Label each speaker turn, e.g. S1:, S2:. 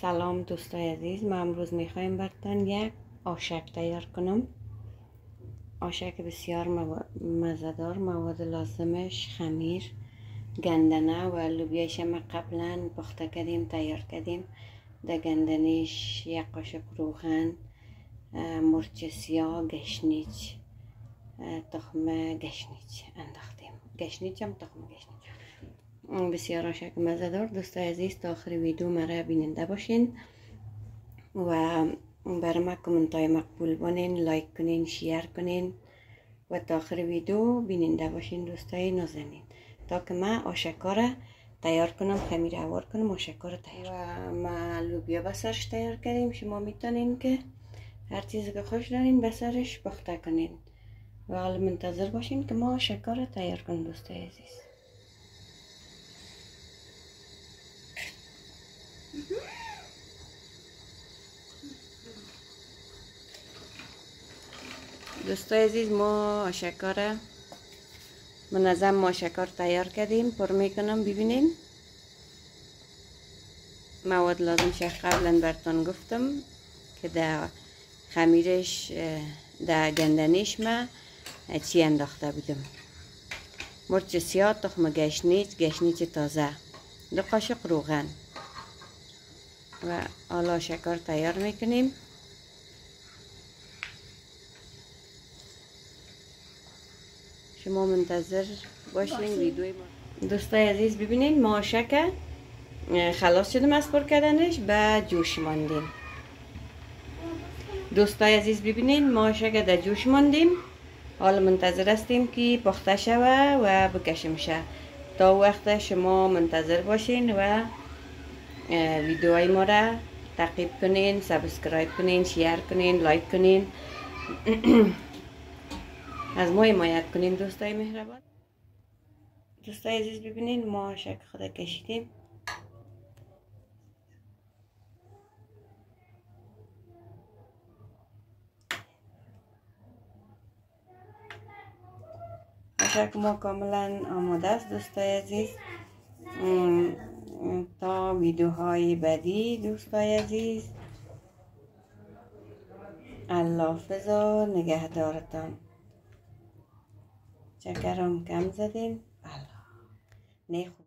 S1: سلام دوستای عزیز، ما امروز میخوایم براتون یک آشک تیار کنم. آشک بسیار مزه‌دار. مواد لازمش خمیر، گندنه و لوبیایش ما قبلا پخته کردیم، تیار کردیم. در گندنش یک قاشق روغن، مرچ سیاه، گشنیج، تخم گشنیج انداختیم. گشنیج هم تخم گشنیج. بسیار آشک مزه‌دار. دوستای عزیز تا آخر ویدیو مرا بیننده باشین و برای ما کامنت های مقبول بانین، لایک کنین، شیر کنین و تا آخر ویدیو بیننده باشین دوستای نازنین، تا که ما آشکا را تیار کنم، خمیر اوار کنم، آشکا را تیار. و ما لوبیا بسرش تیار کردیم. شما میتونین که هر چیزی که خوش دارین بسرش پخته کنین و حالا منتظر باشین که ما آشکا را تیار کنیم دوستای عزیز. دوستای عزیز، ما آشکا را منظم آشکا تیار کردیم. پر میکنم. ببینین مواد لازمش قبلا براتون گفتم که در خمیرش، در گندنیش ما چی انداخته بودم: مرچ سیاه، تخم گشنیج تازه، 2 قاشق روغن و حالا آشکا تیار میکنیم. شما منتظر باشین ویدیوی ما. دوستای عزیز ببینین ما آشکا خلاص شدیم از پر کردنش، به جوش ماندیم. دوستای عزیز ببینین ما آشکا در جوش ماندیم. حالا منتظر هستیم که پخته شوه و بکشیم شه. تا وقت شما منتظر باشین و ویدیوهای ما را تعقیب کنین، سابسکرایب کنین، شیر کنین، لایک کنین. از ما حمایت کنین دوستای مهربان. دوستای عزیز ببینین ما آشک خود کشیدیم. آشک ما کاملا آماده است دوستای عزیز. تا ویدیوهای بعدی دوستای عزیز، الله حافظ و نگهدارتان. چکرم کم زدین. الله نه خوب.